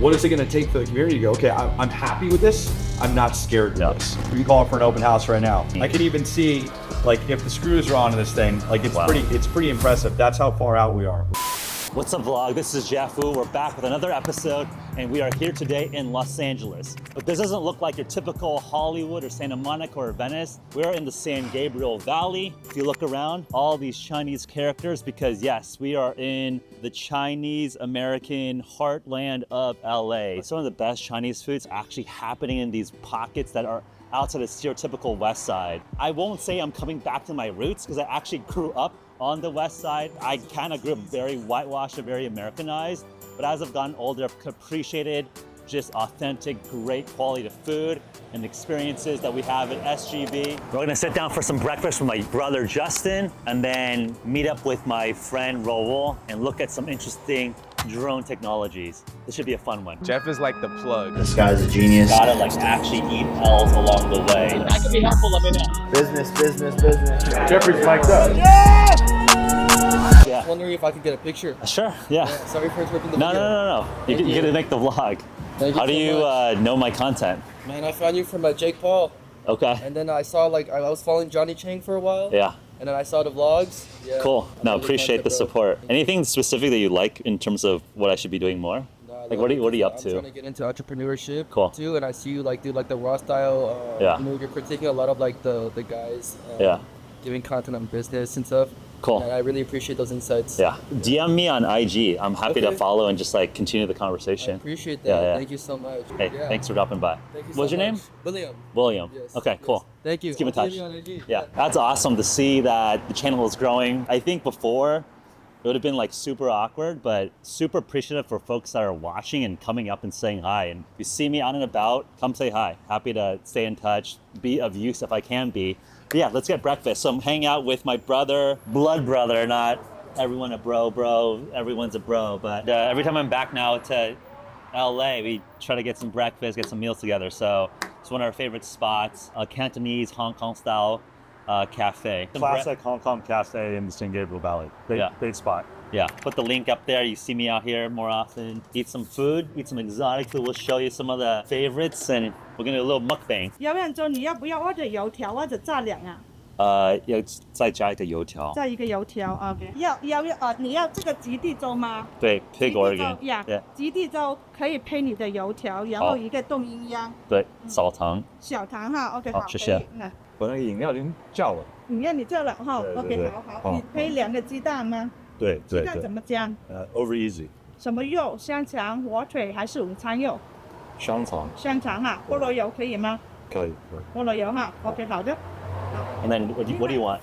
What is it going to take for the community to go, okay, I'm happy with this, I'm not scared of this. We call for an open house right now. I can even see, like, if the screws are on this thing, like, it's pretty impressive. That's how far out we are. What's up, vlog? This is Jaffu. We're back with another episode, and we are here today in Los Angeles. But this doesn't look like your typical Hollywood or Santa Monica or Venice. We're in the San Gabriel Valley. If you look around, all these Chinese characters, because yes, we are in the Chinese American heartland of LA. Some of the best Chinese foods actually happening in these pockets that are outside the stereotypical West Side. I won't say I'm coming back to my roots, because I actually grew up on the West Side. I kind of grew up very whitewashed and very Americanized, but as I've gotten older, I've appreciated just authentic, great quality of food and experiences that we have at SGV. We're gonna sit down for some breakfast with my brother Justin, and then meet up with my friend Rahul and look at some interesting drone technologies. This should be a fun one. Jeff is like the plug. This guy's a genius. Gotta like actually eat L's along the way. If I can be helpful, let me know. Business. Jeffrey's mic'd up. Yeah. Wondering if I could get a picture. Sure, yeah. Sorry for interrupting the video. No. You get to make the vlog. How do you know my content? Man, I found you from Jake Paul. Okay. And then I saw I was following Johnny Chang for a while. Yeah. And then I saw the vlogs. Yeah. Cool. No, Really appreciate the bro. support. Anything specific that you like in terms of what I should be doing more? Nah, Like what are you up I'm to? trying to get into entrepreneurship Cool. too, and I see you do the raw style. Yeah. You know, you're critiquing a lot of the guys. Yeah. Giving content on business and stuff. Cool. And I really appreciate those insights. Yeah. DM me on IG. I'm happy to Okay. follow and just like continue the I conversation. appreciate that. Yeah. Thank you so much. Hey, Yeah. thanks for dropping by. Thank you What's so your name? much. William. William. Yes. Okay, yes. cool. Thank you. Let's keep in I'll touch. see you on IG. Yeah, that's awesome to see that the channel is growing. I think before it would have been like super awkward, but super appreciative for folks that are watching and coming up and saying hi. And if you see me out and about, come say hi. Happy to stay in touch, be of use if I can be. But yeah, let's get breakfast. So I'm hanging out with my brother, blood brother, not everyone a bro, everyone's a bro. But every time I'm back now to LA, we try to get some breakfast, get some meals together. So it's one of our favorite spots, a Cantonese, Hong Kong style cafe. Classic Hong Kong cafe in the San Gabriel Valley. Great spot. Yeah, put the link up there. You see me out here more often. Eat some food, eat some exotic food. We'll show you some of the favorites, and we're gonna do a little mukbang. 要问说你要不要 order 油条或者炸两啊？要再加一个油条。再一个油条 ，OK。你要这个极地粥吗？对 ，Pig Organ。呀，极地粥可以配你的油条，然后一个冻阴阳。对，少糖。小糖哈 ，OK 好谢谢可以那我那个饮料已经叫了。你要你这了哈对对，OK 对好，你配2个鸡蛋吗？对鸡蛋怎么加？ over easy。什么肉？香肠、火腿还是午餐肉？香肠香肠哈，菠萝油可以吗？可以。菠萝油哈，OK 好的。 And then what do you want?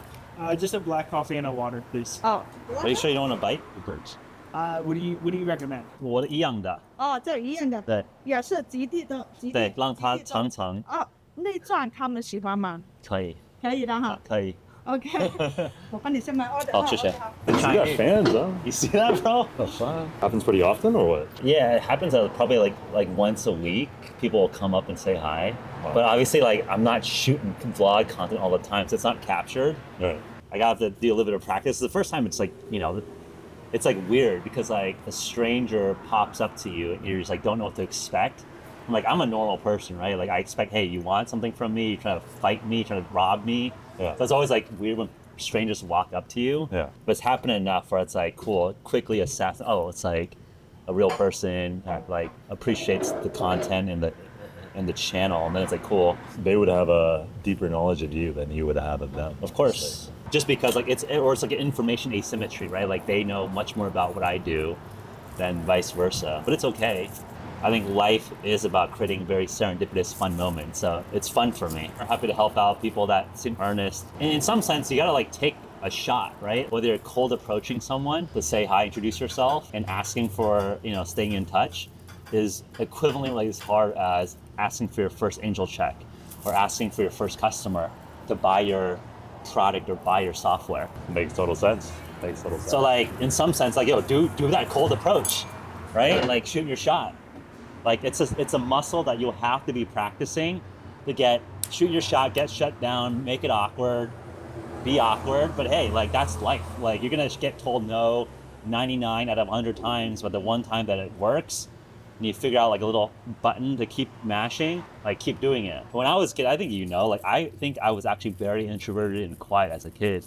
Just a black coffee and a water, please. 哦 Are you sure you don't want a bite? What do you recommend? 我的一样的。哦，这一样的，对也是极地的，极地对，让它极地粥长长。哦，内脏他们喜欢吗？可以。可以的哈。可以。OK，我帮你先买 order。好，谢谢。 You got fans, huh? You see that, bro? Happens pretty often, or what? Yeah, it happens probably like once a week. People will come up and say hi. Wow. But obviously, like I'm not shooting vlog content all the time, so it's not captured. Right. I got to do a little bit of practice. The first time, it's like it's like weird because like a stranger pops up to you and you just like don't know what to expect. I'm a normal person, right? Like I expect, hey, you want something from me? You trying to fight me? Trying to rob me? Yeah. So it's always like weird when strangers walk up to you. Yeah. But it's happening enough where it's like cool, quickly assess. Oh, it's like a real person that like appreciates the content and the channel, and then it's like cool. They would have a deeper knowledge of you than you would have of them. Of course. Just because like it's like an information asymmetry, right? Like they know much more about what I do than vice versa. But it's okay. I think life is about creating very serendipitous, fun moments. So it's fun for me. I'm happy to help out people that seem earnest. And in some sense, you gotta like take a shot, right? Whether you're cold approaching someone to say hi, introduce yourself, and asking for, staying in touch is equivalently as hard as asking for your first angel check or asking for your first customer to buy your product or buy your software. Makes total sense. So like in some sense, like do that cold approach, right? Like shoot your shot. Like it's a muscle that you'll have to be practicing to shoot your shot, get shut down, make it awkward, be awkward. But hey, like that's life. Like you're gonna get told no 99 out of 100 times, but the one time that it works, and you figure out like a little button to keep mashing, like keep doing it. When I was a kid, I think like I think I was actually very introverted and quiet as a kid.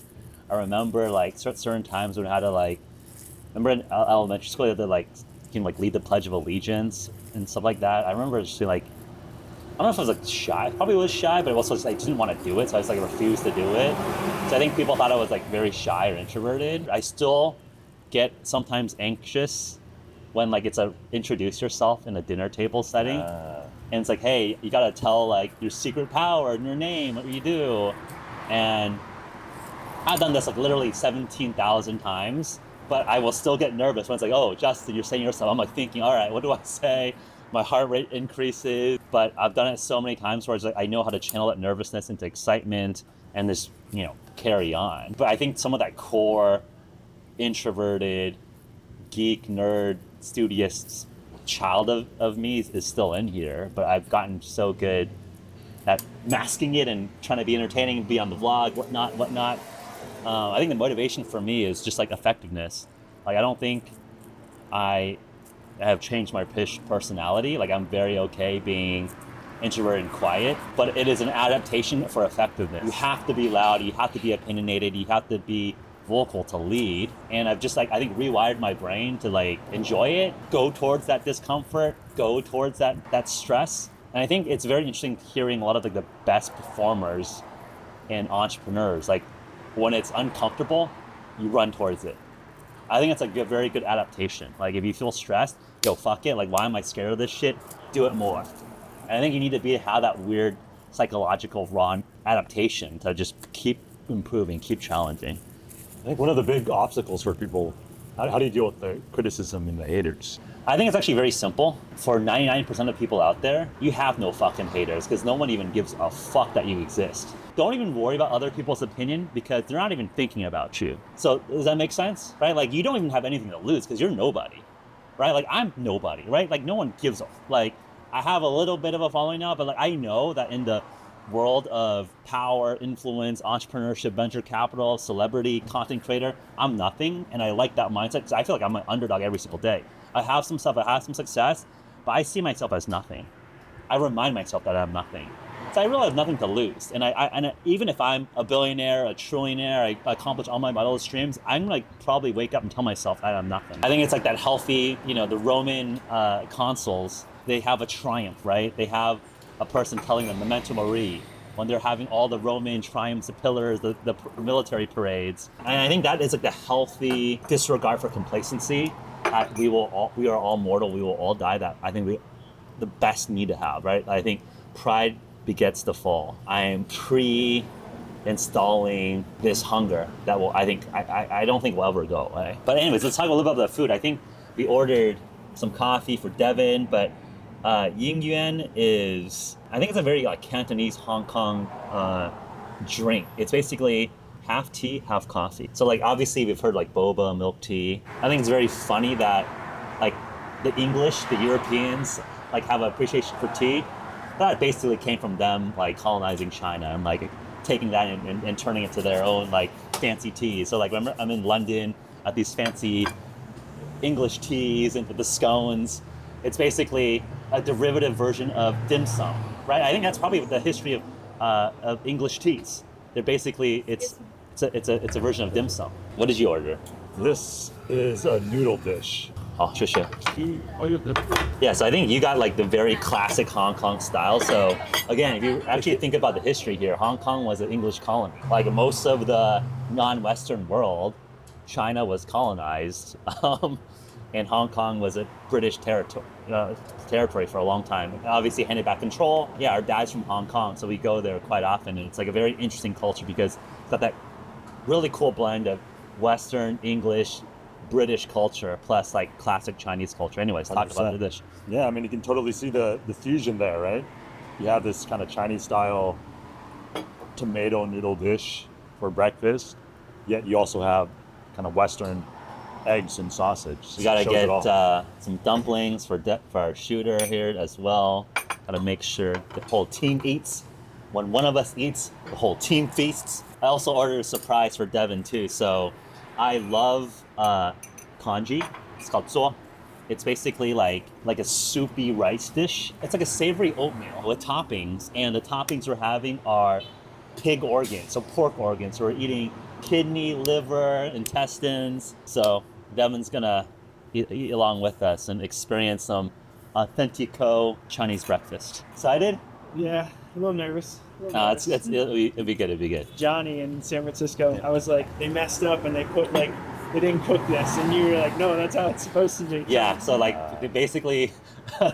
I remember like certain times when I had to like, remember in elementary school you had to like, you can like lead the Pledge of Allegiance and stuff like that. I remember just like, I don't know if I was like shy. I probably was shy, but I also just like didn't want to do it, so I just like refused to do it. So I think people thought I was like very shy or introverted. I still get sometimes anxious when like it's a introduce yourself in a dinner table setting, and it's like, hey, you gotta tell like your secret power and your name, what you do, and I've done this like literally 17,000 times, but I will still get nervous when it's like, oh, Justin, you're saying yourself. I'm like thinking, all right, what do I say? My heart rate increases, but I've done it so many times where it's like I know how to channel that nervousness into excitement and just, you know, carry on. But I think some of that core introverted, geek, nerd, studious child of me is still in here, but I've gotten so good at masking it and trying to be entertaining and be on the vlog, whatnot. I think the motivation for me is just like effectiveness. Like I don't think I have changed my personality. Like I'm very okay being introverted and quiet, but it is an adaptation for effectiveness. You have to be loud, you have to be opinionated, you have to be vocal to lead. And I've just like, I think rewired my brain to like enjoy it, go towards that discomfort, go towards that stress. And I think it's very interesting hearing a lot of like the best performers and entrepreneurs, like when it's uncomfortable, you run towards it. I think it's like a very good adaptation. Like if you feel stressed, yo, fuck it. Like, why am I scared of this shit? Do it more. And I think you need to have that weird psychological raw adaptation to just keep improving, keep challenging. I think one of the big obstacles for people, how do you deal with the criticism and the haters? I think it's actually very simple. For 99% of people out there, you have no fucking haters because no one even gives a fuck that you exist. Don't even worry about other people's opinion because they're not even thinking about you. So does that make sense? Right? Like you don't even have anything to lose because you're nobody, right? Like I'm nobody, right? Like no one gives a, like I have a little bit of a following now, but like I know that in the world of power, influence, entrepreneurship, venture capital, celebrity, content creator, I'm nothing. And I like that mindset because I feel like I'm an underdog every single day. I have some stuff, I have some success, but I see myself as nothing. I remind myself that I'm nothing. So I really have nothing to lose. And even if I'm a billionaire, a trillionaire, I accomplish all my wildest dreams, I'm like probably wake up and tell myself that I'm nothing. I think it's like that healthy, you know, the Roman consuls, they have a triumph, right? They have a person telling them memento mori when they're having all the Roman triumphs, the pillars, the military parades. And I think that is like the healthy disregard for complacency. We are all mortal, we will all die. That I think the best need to have, right? I think pride begets the fall. I am pre-installing this hunger that will, I don't think will ever go away. But anyways, let's talk a little bit about the food. I think we ordered some coffee for Devin, but Ying Yuan is, I think it's a very like Cantonese Hong Kong drink. It's basically half tea, half coffee. So like obviously we've heard like boba, milk tea. I think it's very funny that like the English, the Europeans like have an appreciation for tea. That basically came from them like colonizing China and like taking that and turning it to their own like fancy tea. So like remember I'm in London at these fancy English teas and the scones. It's basically a derivative version of dim sum, right? I think that's probably the history of English teas. They're basically it's a version of dim sum. What did you order? This is a noodle dish. Oh, sure. Yeah, so I think you got like the very classic Hong Kong style. So again, if you actually think about the history here, Hong Kong was an English colony. Like most of the non-Western world, China was colonized, and Hong Kong was a British territory for a long time. Obviously handed back control. Yeah, our dad's from Hong Kong, so we go there quite often, and it's like a very interesting culture because it's got that really cool blend of Western, English, British culture plus like classic Chinese culture. Anyways, talk 100%. about the dish. Yeah, I mean, you can totally see the fusion there, right? You have this kind of Chinese style tomato noodle dish for breakfast, yet you also have kind of Western eggs and sausage. We gotta Shows it all. get some dumplings for our shooter here as well. Gotta make sure the whole team eats. When one of us eats, the whole team feasts. I also ordered a surprise for Devin too. So I love congee. It's called zuo. It's basically like a soupy rice dish. It's like a savory oatmeal with toppings, and the toppings we're having are pig organs, so pork organs. So we're eating kidney, liver, intestines. So Devin's gonna eat along with us and experience some authentico Chinese breakfast. Excited? Yeah, a little nervous. It'll be good. It'll be good. Johnny in San Francisco, I was like, they messed up and they put like, they didn't cook this, and you were like, no, that's how it's supposed to be. Yeah, so like they basically,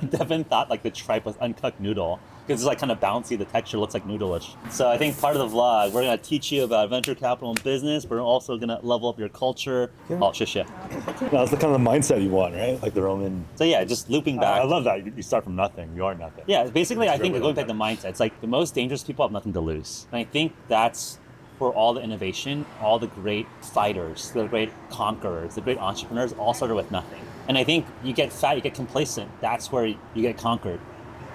Devin thought like the tripe was uncooked noodle because it's like kind of bouncy. The texture looks like noodleish. So I think part of the vlog, we're gonna teach you about venture capital and business. We're also gonna level up your culture. Yeah. Oh, shit. That's the kind of mindset you want, right? Like the Roman. So yeah, just looping back. I love that. You start from nothing. You are nothing. Yeah, basically, I think really going back to mindset, it's like the most dangerous people have nothing to lose. And I think that's where all the innovation, all the great fighters, the great conquerors, the great entrepreneurs all started with nothing. And I think you get fat, you get complacent. That's where you get conquered,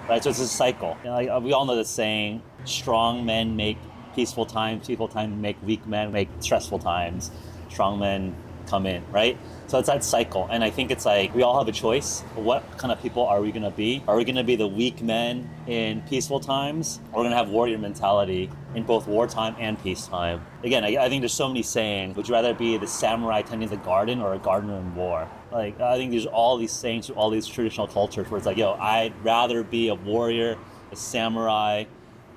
right? So it's a cycle. You know, like, we all know the saying, strong men make peaceful times make weak men make stressful times. Strong men come in, right? So it's that cycle. And I think it's like, we all have a choice. What kind of people are we gonna be? Are we gonna be the weak men in peaceful times? Or we're gonna have warrior mentality in both wartime and peacetime? Again, I think there's so many sayings. Would you rather be the samurai tending the garden or a gardener in war? Like, I think there's all these sayings through all these traditional cultures where it's like, yo, I'd rather be a warrior, a samurai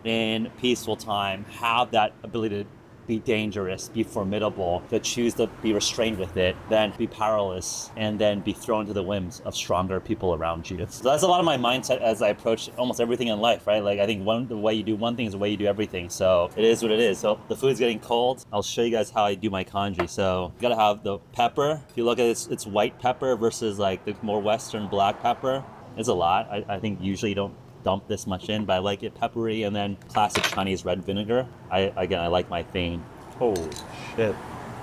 in peaceful time, have that ability to be dangerous, be formidable, to choose to be restrained with it, than be powerless and then be thrown to the whims of stronger people around you. So that's a lot of my mindset as I approach almost everything in life, right? Like I think the way you do one thing is the way you do everything. So it is what it is. So the food's getting cold. I'll show you guys how I do my congee. So you gotta have the pepper. If you look at it, it's white pepper versus like the more Western black pepper. It's a lot. I think usually you don't dump this much in, but I like it peppery, and then classic Chinese red vinegar. I like my thing. Holy shit.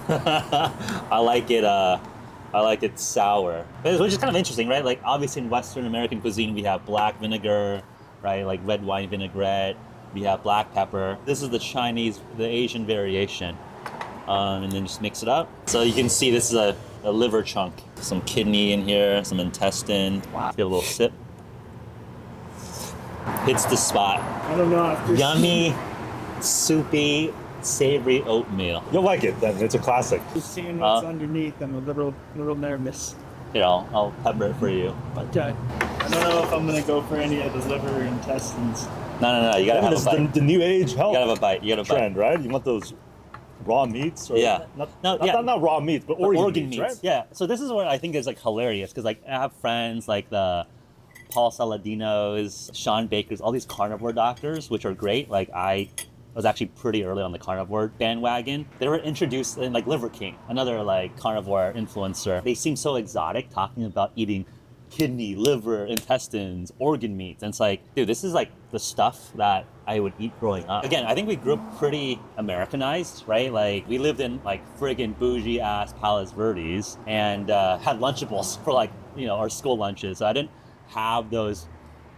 I like it sour. Which is kind of interesting, right? Like obviously in Western American cuisine we have black vinegar, right? Like red wine vinaigrette. We have black pepper. This is the Asian variation. And then just mix it up. So you can see this is a liver chunk. Some kidney in here, some intestine. Wow. Get a little sip. Hits the spot. I don't know if Yummy, soupy, savory oatmeal. You'll like it then. It's a classic. just seeing what's underneath, I'm a little nervous. Here, I'll pepper it for you. Okay. I don't know if I'm gonna go for any of the liver or intestines. No. You gotta have a bite. The new age health You gotta have a bite. trend, right? You want those raw meats? Or Yeah. Not raw meats, but organ meats, right? Yeah. So this is what I think is like hilarious because like I have friends like the Paul Saladinos, Sean Bakers, all these carnivore doctors, which are great. Like I was actually pretty early on the carnivore bandwagon. They were introduced in like Liver King, another like carnivore influencer. They seem so exotic talking about eating kidney, liver, intestines, organ meats. And it's like, dude, this is like the stuff that I would eat growing up. Again, I think we grew up pretty Americanized, right? Like we lived in like friggin' bougie ass Palos Verdes and had Lunchables for like, our school lunches. So I didn't have those.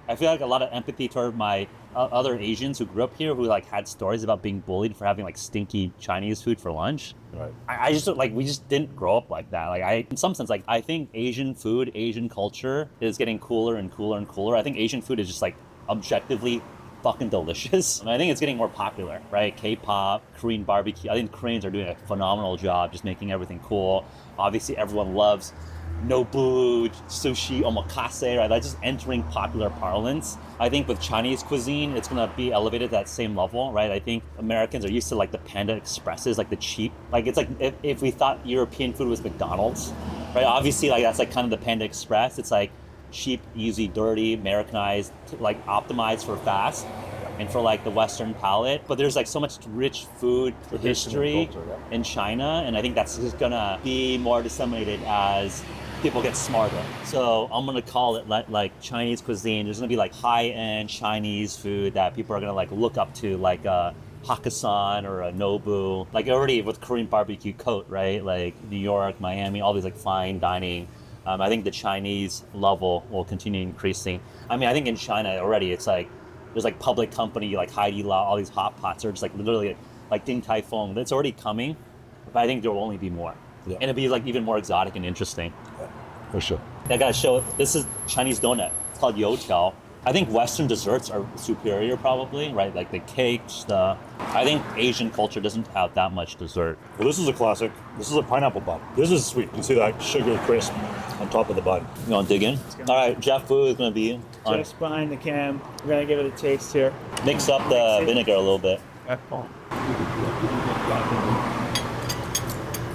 I feel like a lot of empathy toward my other Asians who grew up here who like had stories about being bullied for having like stinky Chinese food for lunch. Right. I just like, we just didn't grow up like that. Like in some sense, like I think Asian food, Asian culture is getting cooler and cooler and cooler. I think Asian food is just like objectively fucking delicious. And I think it's getting more popular, right? K-pop, Korean barbecue. I think Koreans are doing a phenomenal job just making everything cool. Obviously everyone loves Nobu, sushi, omakase, right? That's just entering popular parlance. I think with Chinese cuisine, it's gonna be elevated to that same level, right? I think Americans are used to like the Panda Expresses, like the cheap, like it's like if we thought European food was McDonald's, right? Obviously, like that's like kind of the Panda Express. It's like cheap, easy, dirty, Americanized, like optimized for fast and for like the Western palate. But there's like so much rich food history in China, and I think that's just gonna be more disseminated as people get smarter. So I'm gonna call it like Chinese cuisine. There's gonna be like high-end Chinese food that people are gonna like look up to, like a Hakkasan or a Nobu. Like already with Korean barbecue coat, right? Like New York, Miami, all these like fine dining. I think the Chinese level will continue increasing. I mean, I think in China already it's like there's like public company like Haidi Lao, all these hot pots are just like literally like Din Tai Fung. That's already coming, but I think there will only be more. Yeah. And it'll be like even more exotic and interesting. Yeah, for sure. I gotta show it. This is Chinese donut. It's called youtiao. I think Western desserts are superior, probably, right? Like the cakes, I think Asian culture doesn't have that much dessert. Well, this is a classic. This is a pineapple bun. This is sweet. You can see that sugar crisp on top of the bun. You want to dig in? All right, Jeff Fu is gonna be on. Just behind the cam. We're gonna give it a taste here. Mix up the vinegar a little bit.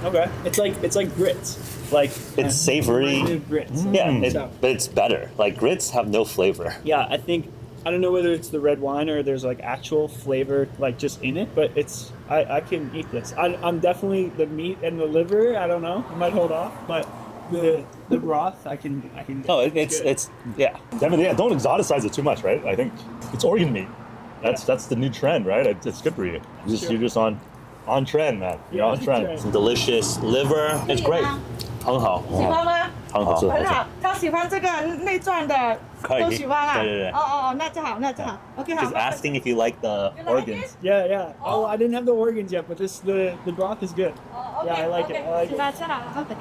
Okay. It's like grits. Like It's savory. Kind of grits. Yeah, but it's better. Like grits have no flavor. Yeah, I don't know whether it's the red wine or there's like actual flavor like just in it, but I can eat this. I'm definitely the meat and the liver. I don't know. I might hold off, but the broth I can. No, it's yeah. Definitely, yeah, don't exoticize it too much, right? I think it's organ meat. That's the new trend, right? It's good for you. You're just on trend, man. You're on trend. Some delicious liver. It's great. 很好，喜欢吗？很好吃，很好，他喜欢这个内脏的都喜欢啊。对。哦，那就好，那就好。OK， 好。 Just asking if you like the organs. Yeah. Oh, I didn't have the organs yet, but the broth is good. Yeah, I like it. I like it. 喜欢吃好，好的。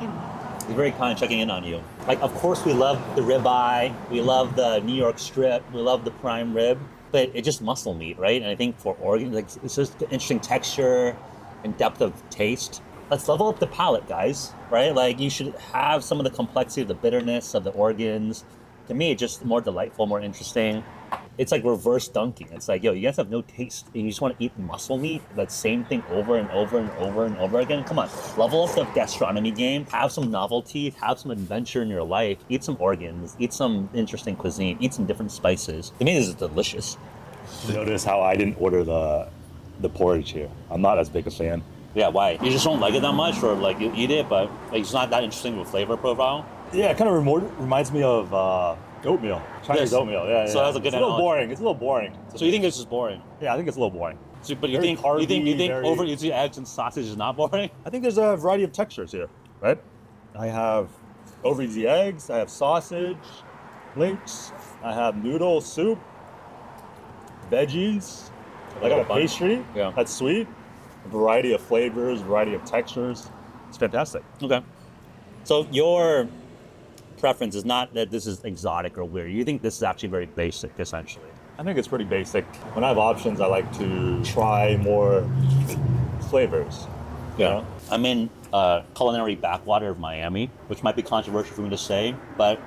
He's very kind checking in on you. Like, of course, we love the ribeye, we love the New York strip, we love the prime rib, but it's just muscle meat, right? And I think for organs, like, it's just interesting texture and depth of taste. Let's level up the palate, guys, right? Like, you should have some of the complexity of the bitterness of the organs. To me, it's just more delightful, more interesting. It's like reverse dunking. It's like, yo, you guys have no taste and you just want to eat muscle meat, that same thing over and over and over and over again. Come on, level up the gastronomy game, have some novelty, have some adventure in your life, eat some organs, eat some interesting cuisine, eat some different spices. To me, this is delicious. Notice how I didn't order the porridge here. I'm not as big a fan. Yeah, why? You just don't like it that much, or like you eat it, but like, it's not that interesting of a flavor profile? Yeah, it kind of reminds me of oatmeal. Chinese Yes. oatmeal. Yeah. So that's a good It's a little analogy. boring. It's a little boring. So you think it's just boring? Yeah, I think it's a little boring. So, but you Very think carby, very- overeating eggs and sausage is not boring? I think there's a variety of textures here, right? I have over easy eggs. I have sausage, links. I have noodle soup, veggies. I got a pastry. Yeah. That's sweet. A variety of flavors, variety of textures. It's fantastic. Okay. So your preference is not that this is exotic or weird. You think this is actually very basic, essentially. I think it's pretty basic. When I have options, I like to try more flavors. you know? I'm in culinary backwater of Miami, which might be controversial for me to say, but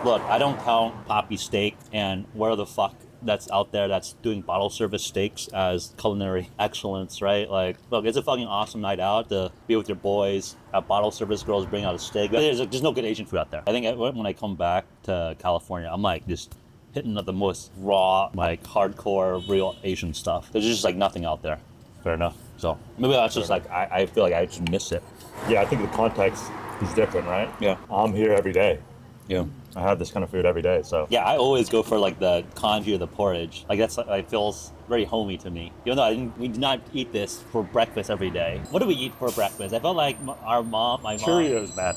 look, I don't count Poppy Steak and where the fuck that's out there that's doing bottle service steaks as culinary excellence, right? Like, look, it's a fucking awesome night out to be with your boys, have bottle service girls bring out a steak. There's no good Asian food out there. I think when I come back to California, I'm like just hitting up the most raw, like hardcore, real Asian stuff. There's just like nothing out there. Fair enough. So maybe that's just like, I feel like I just miss it. Yeah, I think the context is different, right? Yeah. I'm here every day. Yeah. I have this kind of food every day, so. Yeah, I always go for like the congee or the porridge. Like that's it feels very homey to me. Even though we do not eat this for breakfast every day. What do we eat for breakfast? I felt like my mom. Cheerios, man.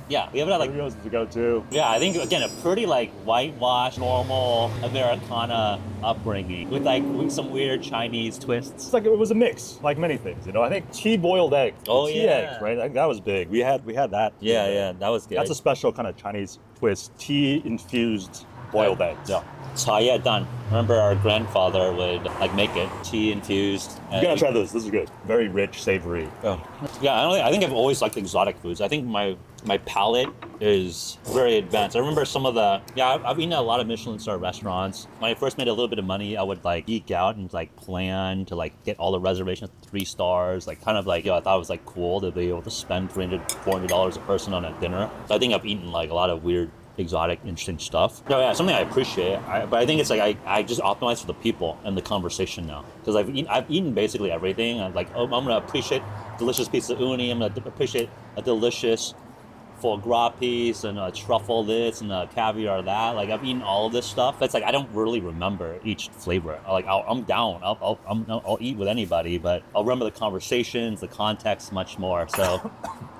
Yeah, we have it at like. Cheerios is the go-to. Yeah, I think again a pretty like whitewashed, normal Americana upbringing with some weird Chinese twists. It's like it was a mix, like many things, you know. I think tea boiled eggs. Oh, tea yeah. eggs, right? I think that was big. We had that. Yeah, that was good. That's a special kind of Chinese twist. Tea infused boiled eggs. Yeah. 茶叶蛋. Remember our grandfather would like make it tea infused. You gotta try this. This is good. Very rich, savory. Oh. Yeah, I think I've always liked exotic foods. I think my palate is very advanced. I remember some of I've eaten at a lot of Michelin star restaurants. When I first made a little bit of money, I would like geek out and like plan to like get all the reservations 3 stars. Like kind of like, I thought it was like cool to be able to spend $300, $400 a person on a dinner. So I think I've eaten like a lot of weird, exotic, interesting stuff. No, yeah, something I appreciate. But I think it's like I just optimize for the people and the conversation now. Because I've eaten basically everything. I'm like, oh, I'm gonna appreciate delicious piece of uni. I'm gonna appreciate a delicious foie gras piece and a truffle this and a caviar that. Like I've eaten all of this stuff. It's like I don't really remember each flavor. I'm down. I'll eat with anybody, but I'll remember the conversations, the context much more. So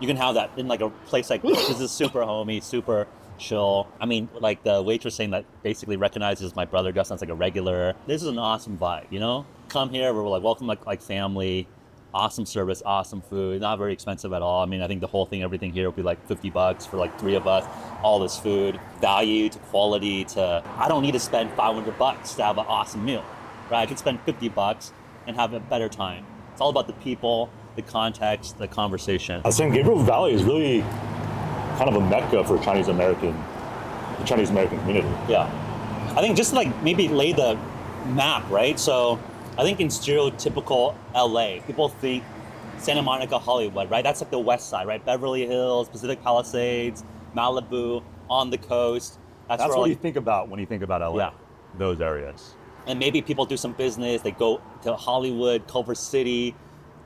you can have that in like a place like this. This is super homey, super chill. I mean, like the waitress saying that basically recognizes my brother Gus as like a regular. This is an awesome vibe, you know? Come here, we're like welcome like family. Awesome service, awesome food, not very expensive at all. I mean, I think the whole thing, everything here would be like $50 for like 3 of us. All this food, value to quality to, I don't need to spend $500 to have an awesome meal, right? I could spend $50 and have a better time. It's all about the people, the context, the conversation. San Gabriel Valley is really kind of a mecca for the Chinese American community. Yeah. I think just to like maybe lay the map, right? So I think in stereotypical LA, people think Santa Monica, Hollywood, right? That's like the west side, right? Beverly Hills, Pacific Palisades, Malibu, on the coast. That's where what all you think about when you think about LA. Yeah. Those areas. And maybe people do some business. They go to Hollywood, Culver City,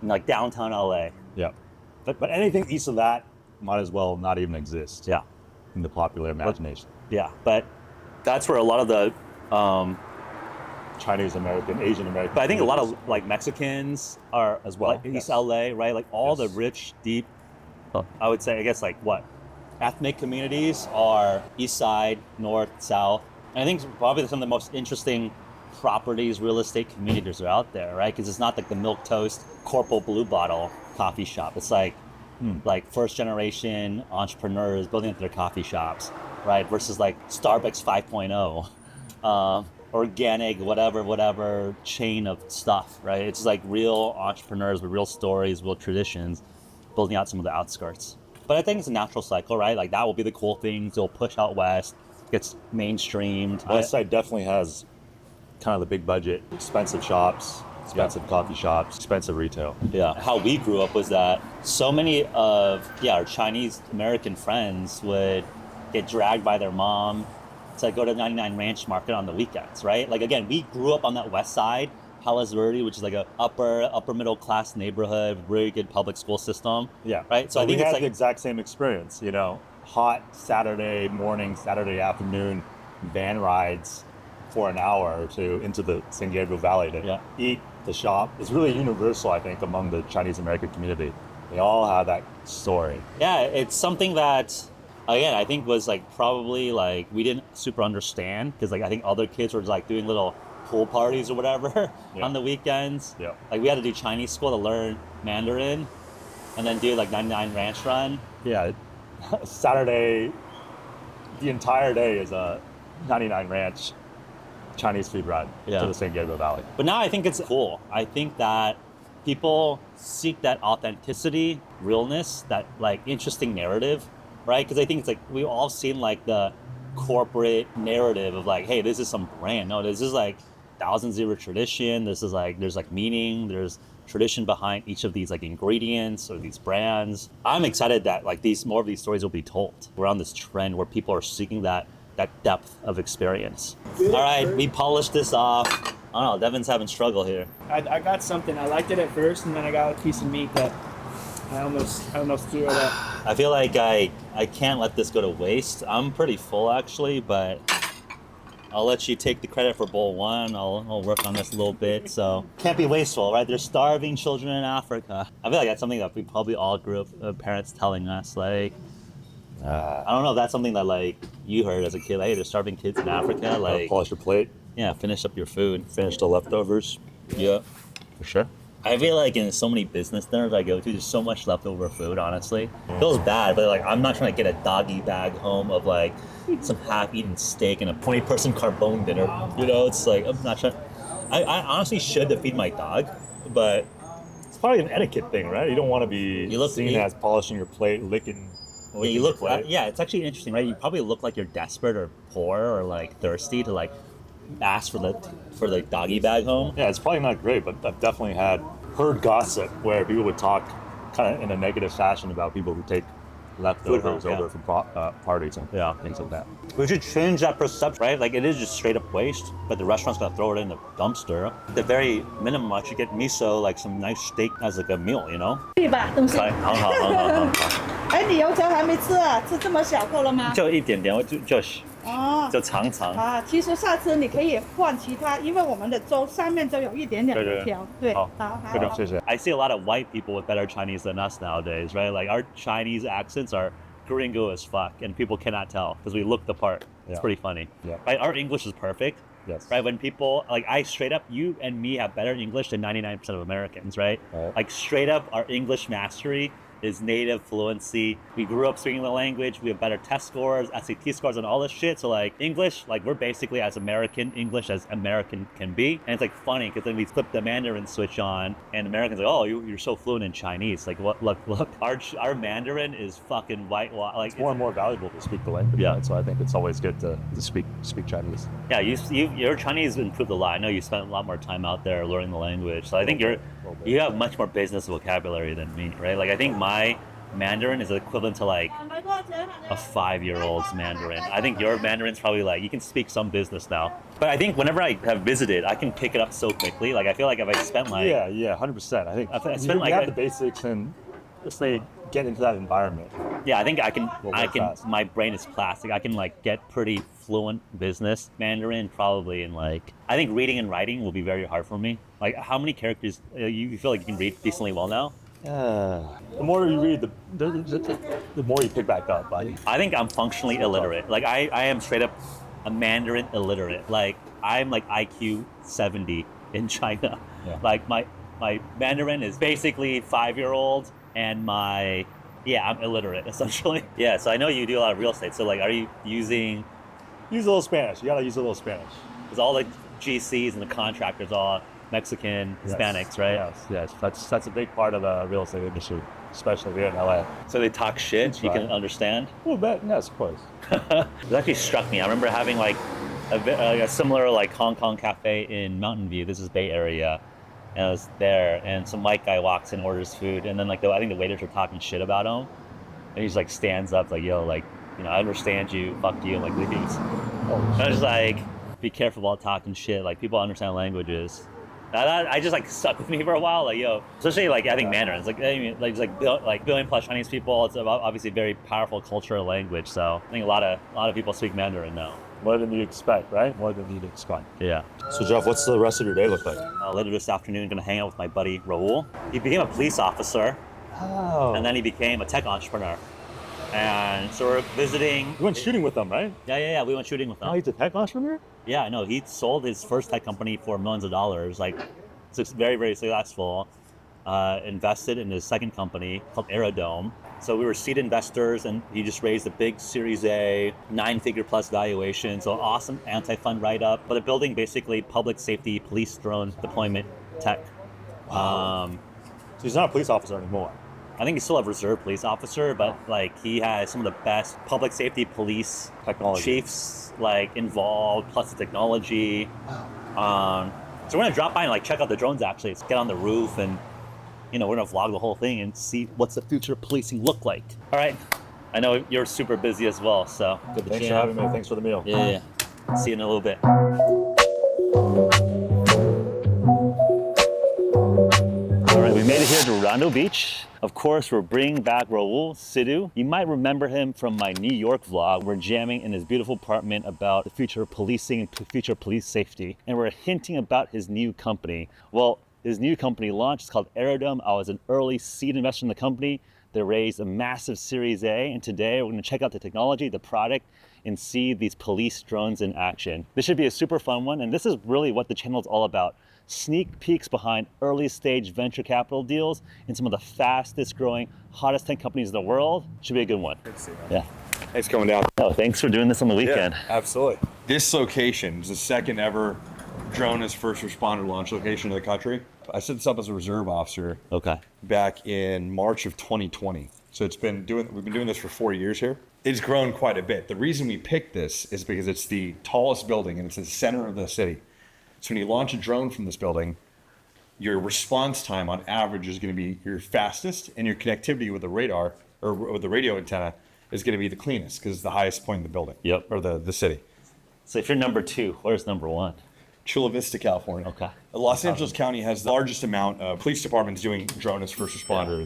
and like downtown LA. Yeah. But anything east of that might as well not even exist. Yeah. In the popular imagination. Yeah. But that's where a lot of the Chinese American, Asian American. But I think a lot of like Mexicans are as well. like East LA, right? Like all the rich, deep, I would say, I guess like what? Ethnic communities are East Side, North, South. And I think probably some of the most interesting properties, real estate communities are out there, right? Because it's not like the milk toast, Corporal Blue Bottle coffee shop. It's like first generation entrepreneurs building up their coffee shops, right? Versus like Starbucks 5.0. Organic, whatever chain of stuff, right? It's just like real entrepreneurs with real stories, real traditions, building out some of the outskirts. But I think it's a natural cycle, right? Like that will be the cool things. It'll push out west, gets mainstreamed. West Side definitely has kind of the big budget, expensive shops, expensive coffee shops, expensive retail. Yeah. How we grew up was that so many of our Chinese American friends would get dragged by their mom to go to 99 Ranch Market on the weekends, right? Like again, we grew up on that west side, Palos Verde, which is like a upper middle class neighborhood, really good public school system. Yeah. Right. So I think we it's had like the exact same experience, hot Saturday morning, Saturday afternoon van rides for an hour or two into the San Gabriel Valley to eat, to shop. It's really universal, I think, among the Chinese American community. They all have that story. Yeah, it's something that, again, I think was like probably like we didn't super understand because like I think other kids were just like doing little pool parties or whatever on the weekends. Yeah. Like we had to do Chinese school to learn Mandarin and then do like 99 Ranch Run. Yeah, Saturday, the entire day is a 99 Ranch Chinese food ride to the San Gabriel Valley. But now I think it's cool. I think that people seek that authenticity, realness, that like interesting narrative, right? Because I think it's like we've all seen like the corporate narrative of like, hey, this is some brand. No, this is like thousands of year tradition. This is like, there's like meaning, there's tradition behind each of these like ingredients or these brands. I'm excited that like more of these stories will be told. We're on this trend where people are seeking that depth of experience. All right, we polished this off. I don't know, Devin's having struggle here. I got something. I liked it at first, and then I got a piece of meat that I almost threw it up. I feel like I can't let this go to waste. I'm pretty full actually, but I'll let you take the credit for bowl one. I'll work on this a little bit. So can't be wasteful, right? There's starving children in Africa. I feel like that's something that we probably all grew up parents telling us. Like, I don't know if that's something that like you heard as a kid. Like, hey, there's starving kids in Africa. Like, polish your plate. Yeah, finish up your food. Finish the leftovers. Yeah, For sure. I feel like in so many business dinners I go to, there's so much leftover food, honestly. It feels bad, but like I'm not trying to get a doggy bag home of like some half-eaten steak and a 20-person carbone dinner. It's like, I'm not trying. I honestly should to feed my dog, but It's probably an etiquette thing, right? You don't want to be seen as polishing your plate, licking you look, your plate. it's actually interesting, right? You probably look like you're desperate or poor or like thirsty to like ask for the doggy bag home. Yeah, it's probably not great, but I've definitely heard gossip where people would talk kind of in a negative fashion about people who take leftovers over from parties and things like that. We should change that perception, right? Like it is just straight up waste, but the restaurant's gonna throw it in the dumpster. At the very minimum, I should get miso, like some nice steak as like a meal, 对吧？东西。来，好。哎，你油条还没吃啊？吃这么小口了吗？就一点点，哦。就尝尝。啊，其实下次你可以换其他，因为我们的粥上面都有一点点油条。对，好，非常谢谢。 I see a lot of white people with better Chinese than us nowadays, right? Like our Chinese accents are gringo as fuck, and people cannot tell because we look the part. It's pretty funny. Yeah. Right? Our English is perfect, Yes. Right? When people, like I straight up, you and me have better English than 99% of Americans, right? Right. Like straight up, our English mastery is native fluency. We grew up speaking the language. We have better test scores, SAT scores, and all this shit. So like English, like we're basically as American English as American can be. And it's like funny because then we flip the Mandarin switch on, and Americans are like, oh, you're so fluent in Chinese. Like what? Look, our Mandarin is fucking white. Like It's more and more valuable to speak the language. Yeah. Right? So I think it's always good to speak Chinese. Yeah, your Chinese improved a lot. I know you spent a lot more time out there learning the language. So I think you have much more business vocabulary than me, right? Like I think my Mandarin is equivalent to like a 5-year-old's Mandarin. I think your Mandarin's probably like you can speak some business now. But I think whenever I have visited, I can pick it up so quickly. Like I feel like if I spent like 100%. I think I spent like have the basics and just get into that environment. yeah, I think I can fast. my brain is plastic. I can like get pretty fluent business Mandarin probably in like I think reading and writing will be very hard for me. Like how many characters you feel like you can read decently well now? The more you read, the more you pick back up. I think I'm functionally illiterate. Like I am straight up a Mandarin illiterate. Like I'm like IQ 70 in China. Yeah. Like my Mandarin is basically 5-year-old and I'm illiterate essentially. Yeah, so I know you do a lot of real estate. So like are you using Use a little Spanish. You gotta use a little Spanish. because all the GCs and the contractors all Mexican, Hispanics, right? Yes. That's a big part of the real estate industry, especially here in LA. So they talk shit, you right. can understand. Well, yes, of course. It actually struck me. I remember having like a similar like Hong Kong cafe in Mountain View. This is Bay Area. And I was there, and some white guy walks in, orders food, and then like I think the waiters were talking shit about him, and he's like stands up like, yo, like, you know, I understand you, fuck you, and like leaves. And I was like, be careful about talking shit. Like people understand languages. I just like stuck with me for a while, like yo, especially like I think Mandarin's like I mean like billion plus Chinese people. It's obviously a very powerful cultural language. So I think a lot of people speak Mandarin now. More than you expect, right? More than you'd expect. Yeah. So Jeff, what's the rest of your day look like? Later this afternoon, gonna hang out with my buddy Rahul. He became a police officer, and then he became a tech entrepreneur. And so we're visiting. You went shooting with them, right? Yeah. We went shooting with Now him. he's a tech entrepreneur? Yeah, I know. He sold his first tech company for millions of dollars. Like, it's very, very successful. Invested in his second company called Aerodome. So we were seed investors, and he just raised a big Series A, 9-figure plus valuation. So awesome anti-fund write-up. But they're building basically public safety police drone deployment tech. So he's not a police officer anymore. I think he's still a reserve police officer, but like he has some of the best public safety police Technology. chiefs like involved, plus the technology. So we're gonna drop by and like check out the drones. Actually, let's get on the roof and we're gonna vlog the whole thing and see what's the future of policing look like. All right, I know you're super busy as well, so Good. Thanks for having me. Thanks for the meal. Yeah. See you in a little bit. All right, we made it here to Redondo Beach. Of course, we're bringing back Rahul Sidhu. You might remember him from my New York vlog. We're jamming in his beautiful apartment about the future of policing and future police safety. And we're hinting about his new company. Well, his new company launched. It's called Aerodome. I was an early seed investor in the company. They raised a massive Series A. And today we're gonna check out the technology, the product, and see these police drones in action. This should be a super fun one. And this is really what the channel is all about. Sneak peeks behind early stage venture capital deals in some of the fastest growing, hottest tech companies in the world. Should be a good one. Good to see you, man. Yeah. Thanks for coming down. Oh, thanks for doing this on the weekend. Yeah, absolutely. This location is the second ever drone as first responder launch location in the country. I set this up as a reserve officer Okay. back in March of 2020. So we've been doing this for 4 years here. It's grown quite a bit. The reason we picked this is because it's the tallest building and it's in the center of the city. So when you launch a drone from this building, your response time on average is going to be your fastest, and your connectivity with the radar or with the radio antenna is going to be the cleanest because it's the highest point in the building. Yep. Or the city. So if you're number 2, where's number 1? Chula Vista, California. Okay. Los Angeles County has the largest amount of police departments doing drone as first responder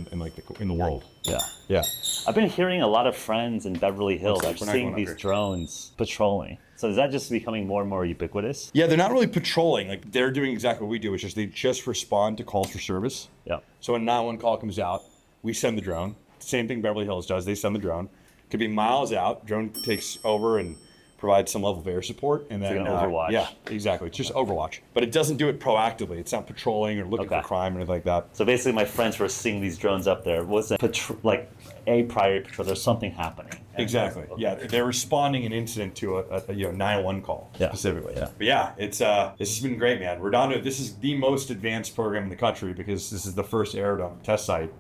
in the world. Yeah. Yeah. I've been hearing a lot of friends in Beverly Hills are We're not seeing going up these here. drones patrolling. So is that just becoming more and more ubiquitous? Yeah, they're not really patrolling. Like they're doing exactly what we do, which is they just respond to calls for service. Yeah. So when a 911 call comes out, we send the drone. Same thing Beverly Hills does. They send the drone. Could be miles out. Drone takes over and provide some level of air support, and then like an overwatch. Yeah, exactly. It's just Overwatch, but it doesn't do it proactively. It's not patrolling or looking for crime or anything like that. So basically, my friends were seeing these drones up there. Was it like a prior patrol? There's something happening. Exactly. Okay. Yeah, they're responding an incident to a 911 call specifically. Yeah. But yeah, it's this has been great, man. Redondo, this is the most advanced program in the country because this is the first Aerodome test site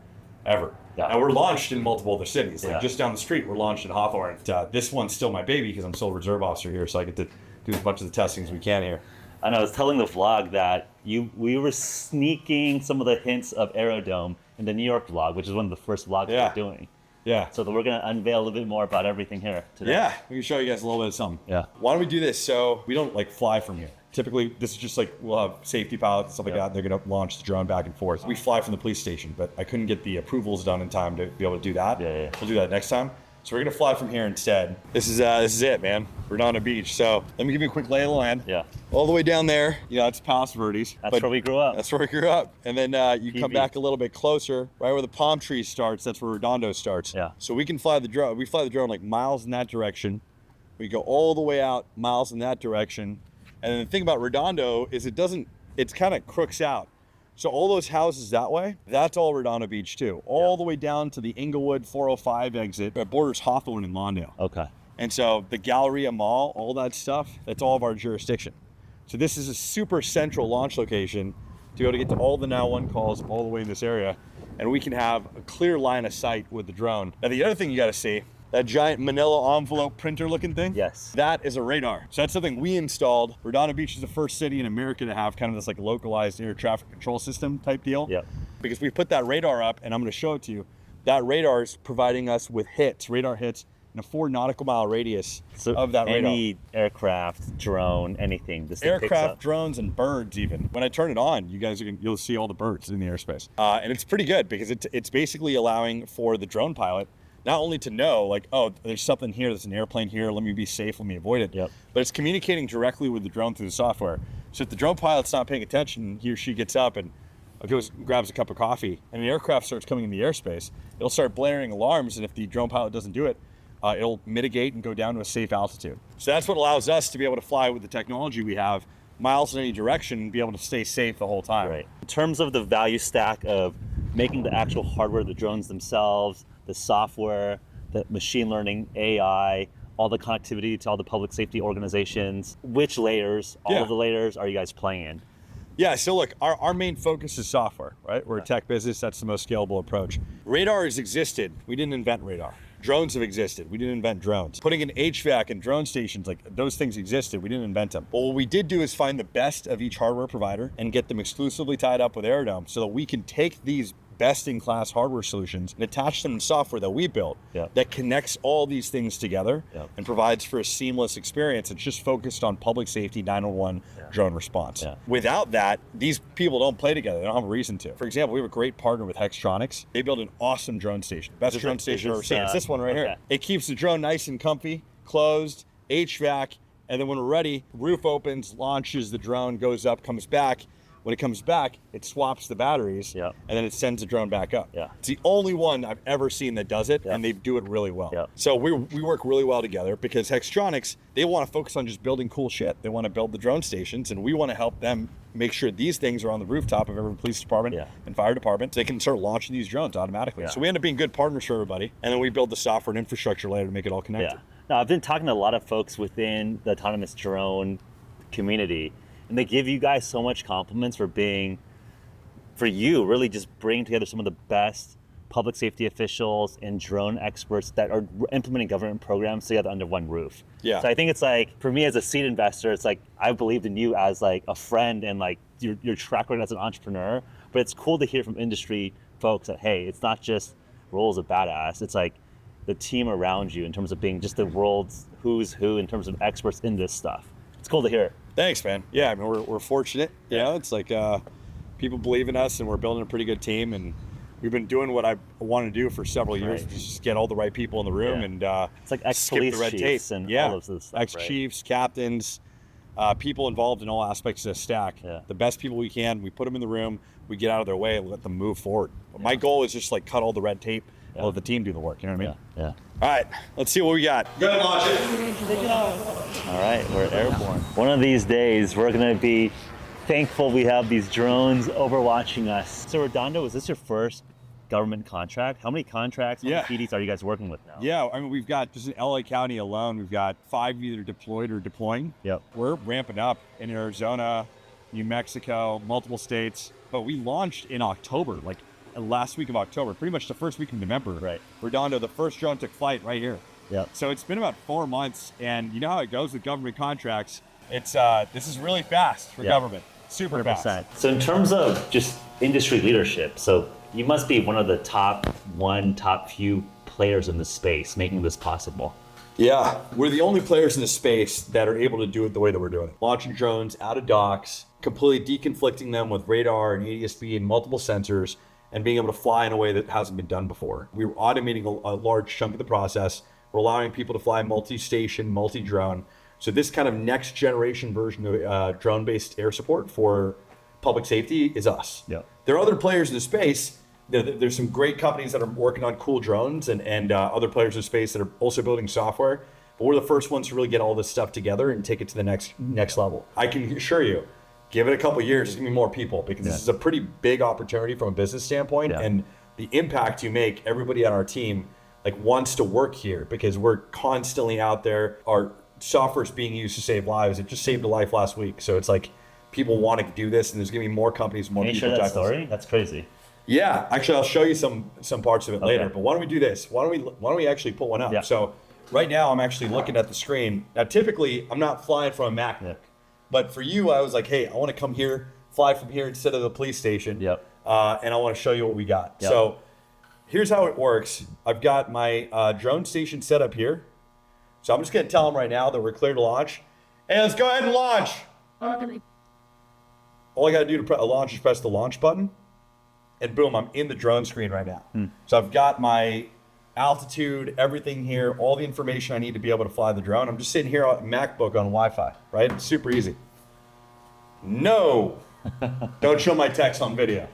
ever. Yeah. And we're launched in multiple other cities. Like Yeah. just down the street, we're launched in Hawthorne. This one's still my baby because I'm still a reserve officer here, so I get to do as much of the testing as we can here. And I was telling the vlog that we were sneaking some of the hints of Aerodome in the New York vlog, which is one of the first vlogs we're doing. Yeah. So we're going to unveil a little bit more about everything here today. Yeah, we can show you guys a little bit of something. Yeah. Why don't we do this? So we don't like fly from here. Typically, this is just like we'll have safety pilots and stuff like that. And they're going to launch the drone back and forth. We fly from the police station, but I couldn't get the approvals done in time to be able to do that. Yeah. We'll do that next time. So we're going to fly from here instead. This is it, man. Redondo Beach. So let me give you a quick lay of the land. Yeah. All the way down there, that's Palos Verdes. That's where we grew up. That's where we grew up. And then you come back a little bit closer, right where the palm tree starts. That's where Redondo starts. Yeah. So we can fly the drone. We fly the drone like miles in that direction. We go all the way out miles in that direction. And then the thing about Redondo is it's kind of crooks out. So all those houses that way, that's all Redondo Beach too. All the way down to the Inglewood 405 exit that borders Hawthorne and Lawndale. Okay. And so the Galleria Mall, all that stuff, that's all of our jurisdiction. So this is a super central launch location to be able to get to all the 911 calls all the way in this area. And we can have a clear line of sight with the drone. Now the other thing you gotta see, that giant manila envelope printer looking thing? Yes. That is a radar. So that's something we installed. Redondo Beach is the first city in America to have kind of this like localized air traffic control system type deal. Yeah. Because we put that radar up, and I'm gonna show it to you. That radar is providing us with radar hits in a 4 nautical mile radius of that radar. Any aircraft, drone, anything. This thing picks Aircraft, up. drones, and birds even. When I turn it on, you'll see all the birds in the airspace. And it's pretty good because it's basically allowing for the drone pilot not only to know, like, oh, there's something here, there's an airplane here, let me be safe, let me avoid it, but it's communicating directly with the drone through the software. So if the drone pilot's not paying attention, he or she gets up and goes, grabs a cup of coffee, and the aircraft starts coming in the airspace, it'll start blaring alarms, and if the drone pilot doesn't do it, it'll mitigate and go down to a safe altitude. So that's what allows us to be able to fly with the technology we have, miles in any direction, and be able to stay safe the whole time. Right. In terms of the value stack of making the actual hardware, the drones themselves, the software, the machine learning, AI, all the connectivity to all the public safety organizations, which layers, all of the layers are you guys playing in? Yeah, so look, our main focus is software, right? We're a tech business, that's the most scalable approach. Radar has existed, we didn't invent radar. Drones have existed, we didn't invent drones. Putting in HVAC and drone stations, like those things existed, we didn't invent them. But what we did do is find the best of each hardware provider and get them exclusively tied up with Aerodome so that we can take these best-in-class hardware solutions and attach them in software that we built that connects all these things together and provides for a seamless experience. It's just focused on public safety 911 drone response. Without that, these people don't play together. They don't have a reason to. For example, we have a great partner with Hextronics. They build an awesome drone station. Best drone station I've ever seen. It's this one right here. It keeps the drone nice and comfy, closed, HVAC, and then when we're ready, roof opens, launches the drone, goes up, comes back. When it comes back, it swaps the batteries, and then it sends the drone back up. It's the only one I've ever seen that does it, and they do it really well. So we work really well together because Hextronics, they want to focus on just building cool shit. They want to build the drone stations, and we want to help them make sure these things are on the rooftop of every police department and fire department so they can start launching these drones automatically. So we end up being good partners for everybody, and then we build the software and infrastructure layer to make it all connected. Now, I've been talking to a lot of folks within the autonomous drone community, and they give you guys so much compliments for you really just bringing together some of the best public safety officials and drone experts that are implementing government programs together under one roof. So I think it's like, for me as a seed investor, it's like, I believed in you as like a friend and like your track record as an entrepreneur, but it's cool to hear from industry folks that, hey, it's not just Rahul as a badass, it's like the team around you in terms of being just the world's who's who in terms of experts in this stuff. It's cool to hear. Thanks, man. Yeah, I mean, we're fortunate. You know, it's like people believe in us, and we're building a pretty good team. And we've been doing what I want to do for several years, which is just get all the right people in the room and it's like skip the red tape. Chiefs and all of this stuff, Ex-chiefs, captains, people involved in all aspects of the stack. The best people we can, we put them in the room, we get out of their way and let them move forward. My goal is just like cut all the red tape I'll let the team do the work. You know what I mean? Yeah. All right, let's see what we got. Go ahead and launch it. All right, we're airborne. One of these days, we're gonna be thankful we have these drones overwatching us. So Redondo, is this your first government contract? How many contracts, how many PDs are you guys working with now? Yeah, I mean, we've got, just in LA County alone, we've got 5 either deployed or deploying. Yep. We're ramping up in Arizona, New Mexico, multiple states. But we launched in October, like last week of October, pretty much the first week of November. Right. Redondo, the first drone took flight right here. Yep. So it's been about 4 months, and you know how it goes with government contracts. It's this is really fast for government. Super 100%. fast. So in terms of just industry leadership, so you must be one of the top few players in the space making this possible. Yeah, we're the only players in the space that are able to do it the way that we're doing it. Launching drones out of docks, completely deconflicting them with radar and ADS-B and multiple sensors, and being able to fly in a way that hasn't been done before. We were automating a large chunk of the process. We're allowing people to fly multi-station, multi-drone. So this kind of next generation version of drone-based air support for public safety is us. Yeah. There are other players in the space. There's some great companies that are working on cool drones and other players in the space that are also building software. But we're the first ones to really get all this stuff together and take it to the next level. I can assure you, give it a couple of years, there's gonna be more people, because this is a pretty big opportunity from a business standpoint. Yeah. And the impact you make, everybody on our team like wants to work here because we're constantly out there. Our software is being used to save lives. It just saved a life last week. So it's like people want to do this, and there's gonna be more companies, more Can you people. share that story? That's crazy. Yeah, actually, I'll show you some parts of it later. Okay. But why don't we do this? Why don't we actually put one up? Yeah. So right now, I'm actually looking at the screen. Now, typically, I'm not flying from a MacBook, but for you, I was like, hey, I want to come here, fly from here instead of the police station. Yep. And I want to show you what we got. Yep. So here's how it works. I've got my drone station set up here. So I'm just going to tell them right now that we're clear to launch. Hey, let's go ahead and launch. All I got to do to launch is press the launch button. And boom, I'm in the drone screen right now. So I've got my altitude, everything here, all the information I need to be able to fly the drone. I'm just sitting here on MacBook on Wi-Fi, right? It's super easy. No, don't show my text on video.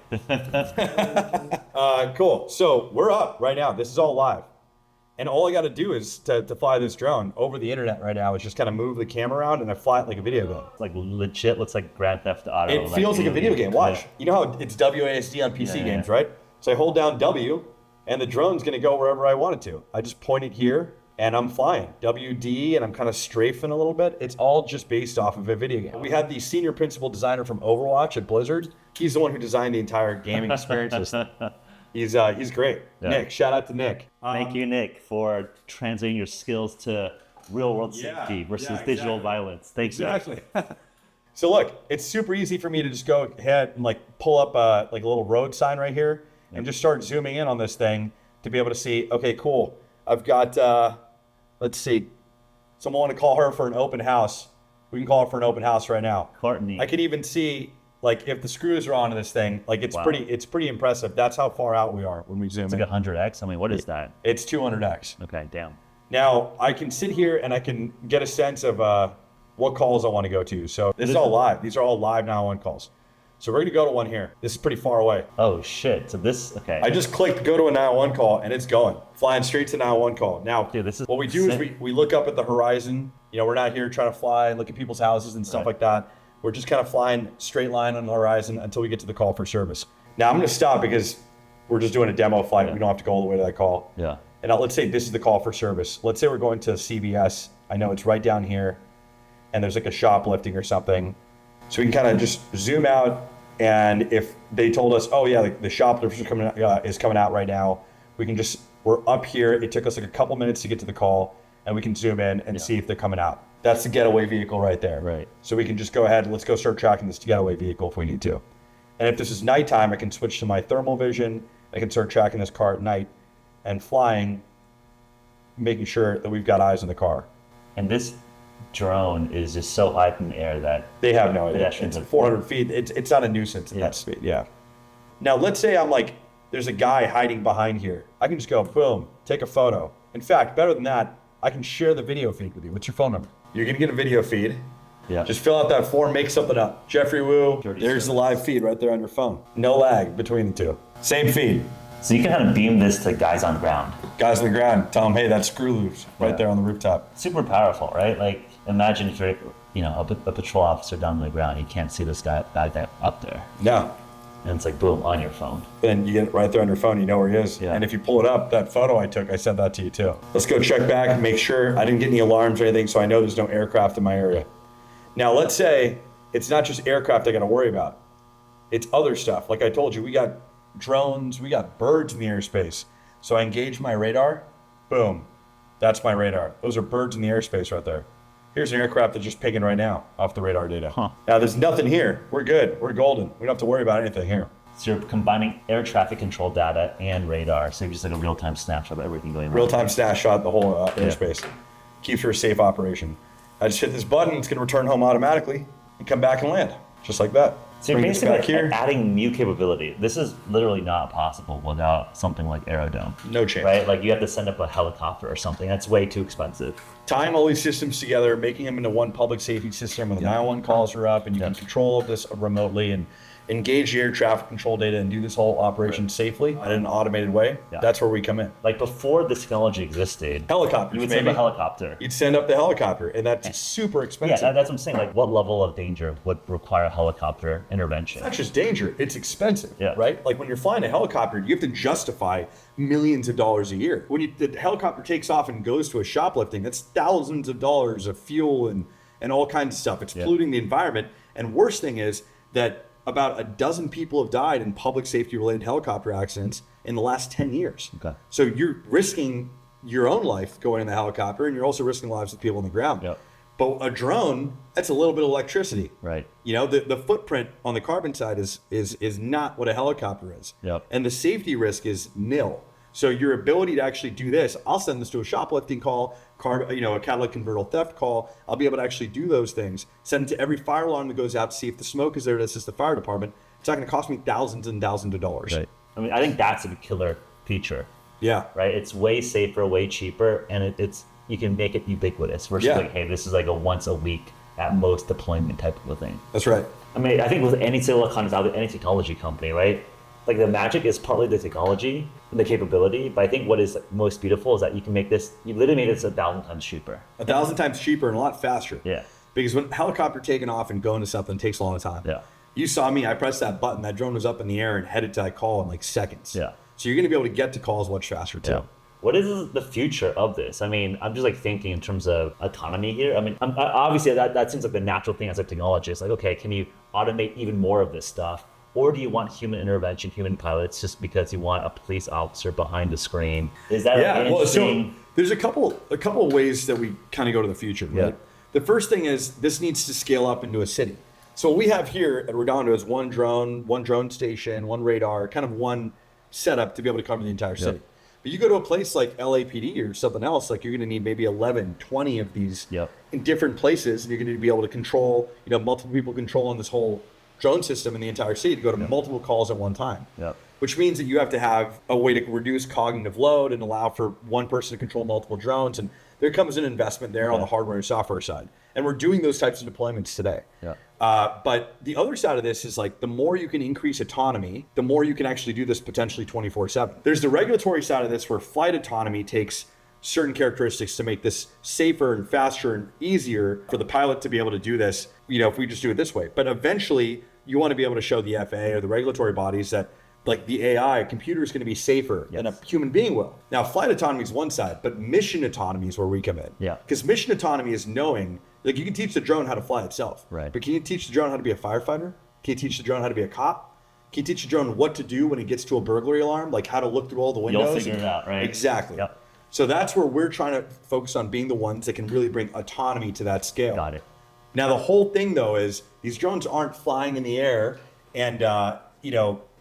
Cool, so we're up right now. This is all live. And all I got to do is to fly this drone over the internet right now is just kind of move the camera around and I fly it like a video game. It's like legit looks like Grand Theft Auto. It feels like a video game. Watch. You know how it's WASD on PC games, right? So I hold down W and the drone's going to go wherever I want it to. I just point it here and I'm flying. WD and I'm kind of strafing a little bit. It's all just based off of a video game. We had the senior principal designer from Overwatch at Blizzard. He's the one who designed the entire gaming experience. He's great. Yeah. Nick, shout out to Nick. Thank you, Nick, for translating your skills to real world safety versus digital violence. Thank you. Exactly. So look, it's super easy for me to just go ahead and like pull up like a little road sign right here and just start zooming in on this thing to be able to see, okay, cool. I've got, let's see, someone want to call her for an open house. We can call her for an open house right now. Courtney. I can even see like if the screws are on this thing, like it's pretty impressive. That's how far out we are when we zoom It's in. like 100x. I mean, what is that? It's 200x. Okay, damn. Now I can sit here and I can get a sense of what calls I want to go to. So this is all live. These are all live 911 calls. So we're gonna go to one here. This is pretty far away. Oh shit. So this, okay. I just clicked go to a 911 call and it's going. Flying straight to 911 call. Now, Dude, this is what we do is we look up at the horizon. You know, we're not here trying to fly and look at people's houses and stuff like that. We're just kind of flying straight line on the horizon until we get to the call for service. Now I'm gonna stop because we're just doing a demo flight. We don't have to go all the way to that call. Yeah. And now let's say this is the call for service. Let's say we're going to CVS. I know it's right down here and there's like a shoplifting or something. So we can kind of just zoom out, and if they told us, oh yeah, like the shoplifters are coming out right now, we can just, we're up here. It took us like a couple minutes to get to the call, and we can zoom in and see if they're coming out. That's the getaway vehicle right there. Right. So we can just go ahead and let's go start tracking this getaway vehicle if we need to. And if this is nighttime, I can switch to my thermal vision. I can start tracking this car at night and flying, making sure that we've got eyes on the car. And this drone is just so high in the air that They have no idea. pedestrians It's are- 400 feet. It's not a nuisance at that speed. Yeah. Now, let's say I'm like, there's a guy hiding behind here. I can just go, boom, take a photo. In fact, better than that, I can share the video feed with you. What's your phone number? You're going to get a video feed. Yeah. Just fill out that form, make something up. Jeffrey Wu, Dirty there's the service. live feed right there on your phone. No lag between the two. Same feed. So you can kind of beam this to guys on the ground. Guys on the ground, tell them, hey, that's screw loops right there on the rooftop. Super powerful, right? Like imagine if you're, a patrol officer down on the ground, you can't see this guy up there. No. And it's like boom on your phone. Then you get it right there on your phone, you know where he is. Yeah. And if you pull it up, that photo I took, I sent that to you too. Let's go check back and make sure I didn't get any alarms or anything, so I know there's no aircraft in my area. Now let's say it's not just aircraft I gotta worry about. It's other stuff. Like I told you, we got drones, we got birds in the airspace. So I engage my radar, boom, that's my radar. Those are birds in the airspace right there. Here's an aircraft that's just pinging right now off the radar data. Huh. Now there's nothing here. We're good. We're golden. We don't have to worry about anything here. So you're combining air traffic control data and radar. So you're just like a real-time snapshot of everything going on. Real-time snapshot of the whole airspace. Keeps for a safe operation. I just hit this button, it's gonna return home automatically and come back and land, just like that. So you're Bring this basically back here. adding new capability. This is literally not possible without something like Aerodome. No chance. Right? Like you have to send up a helicopter or something. That's way too expensive. Tying all these systems together, making them into one public safety system where the 911 calls are up and you can control this remotely and engage the air traffic control data and do this whole operation safely in an automated way. Yeah. That's where we come in. Like before this technology existed, Helicopters, you would send a helicopter. You'd send up the helicopter, and that's super Yeah, expensive. that's what I'm saying. Like, what level of danger would require helicopter intervention? It's not just danger, it's expensive, Yeah. right? Like when you're flying a helicopter, you have to justify millions of dollars a year. When the helicopter takes off and goes to a shoplifting, that's thousands of dollars of fuel and all kinds of stuff. It's polluting the environment. And worst thing is that about a dozen people have died in public safety related helicopter accidents in the last 10 years. Okay. So you're risking your own life going in the helicopter, and you're also risking the lives of people on the ground. Yep. But a drone, that's a little bit of electricity. Right. You know, the footprint on the carbon side is not what a helicopter is. Yep. And the safety risk is nil. So your ability to actually do this, I'll send this to a shoplifting call, a catalytic convertible theft call. I'll be able to actually do those things. Send it to every fire alarm that goes out to see if the smoke is there to assist the fire department. It's not going to cost me thousands and thousands of dollars. Right. I mean, I think that's a killer feature. Yeah. Right. It's way safer, way cheaper, and it's you can make it ubiquitous versus like, hey, this is like a once a week at most deployment type of a thing. That's right. I mean, I think with any silicon valley, any technology company, right? Like the magic is partly the technology and the capability, but I think what is most beautiful is that you can make this, you literally made this 1,000 times cheaper. 1,000 times cheaper and a lot faster. Yeah. Because when helicopter taking off and going to something takes a long time. Yeah. You saw me, I pressed that button, that drone was up in the air and headed to that call in like seconds. Yeah. So you're going to be able to get to calls much faster too. Yeah. What is the future of this? I mean, I'm just like thinking in terms of autonomy here. I mean, obviously that seems like the natural thing as a technologist. Like, okay, can you automate even more of this stuff? Or do you want human intervention, human pilots, just because you want a police officer behind the screen? Is that an interesting? So there's a couple of ways that we kind of go to the future, right? Yeah. The first thing is this needs to scale up into a city. So what we have here at Redondo is one drone station, one radar, kind of one setup to be able to cover the entire city. Yep. But you go to a place like LAPD or something else, like you're going to need maybe 11, 20 of these in different places. And you're going to be able to control, multiple people controlling this whole drone system in the entire city to go to multiple calls at one time. Yep. Which means that you have to have a way to reduce cognitive load and allow for one person to control multiple drones. And there comes an investment there on the hardware and software side. And we're doing those types of deployments today. Yeah. But the other side of this is like the more you can increase autonomy, the more you can actually do this potentially 24/7. There's the regulatory side of this where flight autonomy takes certain characteristics to make this safer and faster and easier for the pilot to be able to do this, if we just do it this way. But eventually you want to be able to show the FAA or the regulatory bodies that like the AI computer is going to be safer than a human being will. Now, flight autonomy is one side, but mission autonomy is where we come in. Yeah. Because mission autonomy is knowing, like you can teach the drone how to fly itself. Right. But can you teach the drone how to be a firefighter? Can you teach the drone how to be a cop? Can you teach the drone what to do when it gets to a burglary alarm? Like how to look through all the windows? You'll figure it out, right? Exactly. Yep. So that's where we're trying to focus on being the ones that can really bring autonomy to that scale. Got it. Now, the whole thing, though, is these drones aren't flying in the air and,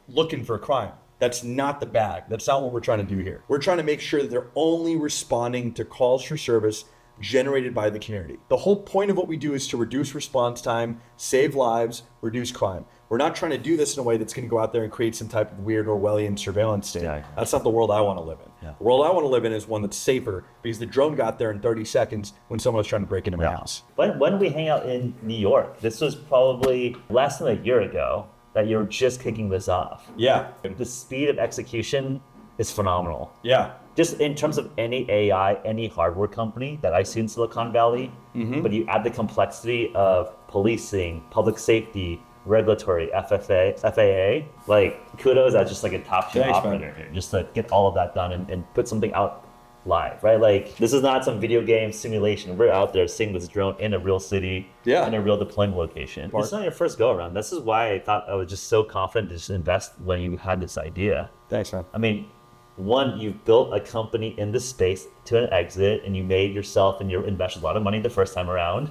looking for a crime. That's not the bag. That's not what we're trying to do here. We're trying to make sure that they're only responding to calls for service generated by the community. The whole point of what we do is to reduce response time, save lives, reduce crime. We're not trying to do this in a way that's going to go out there and create some type of weird Orwellian surveillance state. Yeah. That's not the world I want to live in. Yeah. The world I want to live in is one that's safer because the drone got there in 30 seconds when someone was trying to break into my house. When we hang out in New York, this was probably less than a year ago that you were just kicking this off. Yeah. The speed of execution is phenomenal. Yeah. Just in terms of any AI, any hardware company that I see in Silicon Valley, but you add the complexity of policing, public safety, regulatory, FAA, like kudos as just like a top tier Thanks, operator here, just to get all of that done and put something out live, right? Like this is not some video game simulation. We're out there seeing this drone in a real city, in a real deployment location. It's not your first go around. This is why I thought I was just so confident to just invest when you had this idea. Thanks, man. I mean, one, you've built a company in this space to an exit, and you made yourself and your investors a lot of money the first time around.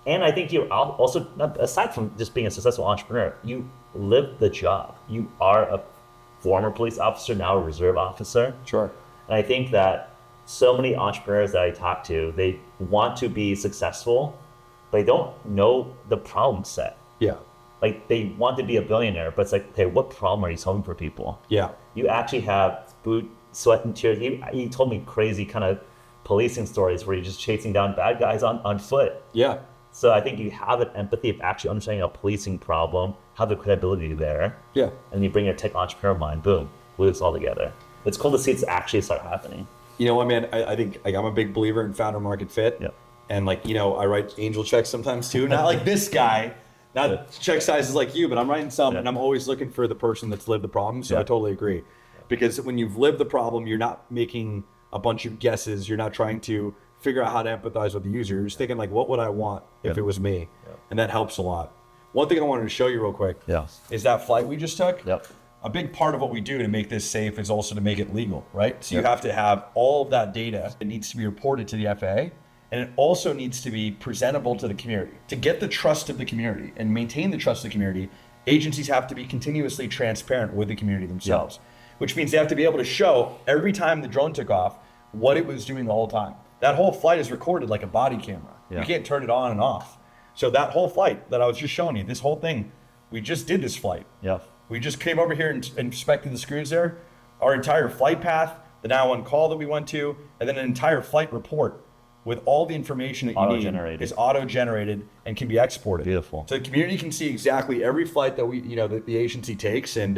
And I think you're also, aside from just being a successful entrepreneur, you live the job. You are a former police officer, now a reserve officer. Sure. And I think that so many entrepreneurs that I talk to, they want to be successful, but they don't know the problem set. Yeah. Like they want to be a billionaire, but it's like, okay, what problem are you solving for people? Yeah. You actually have boot, sweat, and tears. He told me crazy kind of policing stories where you're just chasing down bad guys on foot. Yeah. So I think you have an empathy of actually understanding a policing problem, have the credibility there. Yeah. And you bring your tech entrepreneur mind, boom, glue this all together. It's cool to see it's actually start happening. You know what, man? I think like I'm a big believer in founder market fit. Yep. And like, you know, I write angel checks sometimes too. Not like this guy, not check sizes like you, but I'm writing some and I'm always looking for the person that's lived the problem. So I totally agree. Because when you've lived the problem, you're not making a bunch of guesses. You're not trying to figure out how to empathize with the user. You're just thinking like, what would I want if it was me? And that helps a lot. One thing I wanted to show you real quick is that flight we just took. A big part of what we do to make this safe is also to make it legal, right? So you have to have all of that data. It needs to be reported to the FAA, and it also needs to be presentable to the community. To get the trust of the community and maintain the trust of the community, agencies have to be continuously transparent with the community themselves, which means they have to be able to show every time the drone took off what it was doing the whole time. That whole flight is recorded like a body camera. You can't turn it on and off. So that whole flight that I was just showing you, this whole thing, we just did this flight. We just came over here and inspected the screws there, our entire flight path, the 911 call that we went to, and then an entire flight report with all the information that you need is auto-generated and can be exported. Beautiful. So the community can see exactly every flight that that the agency takes, and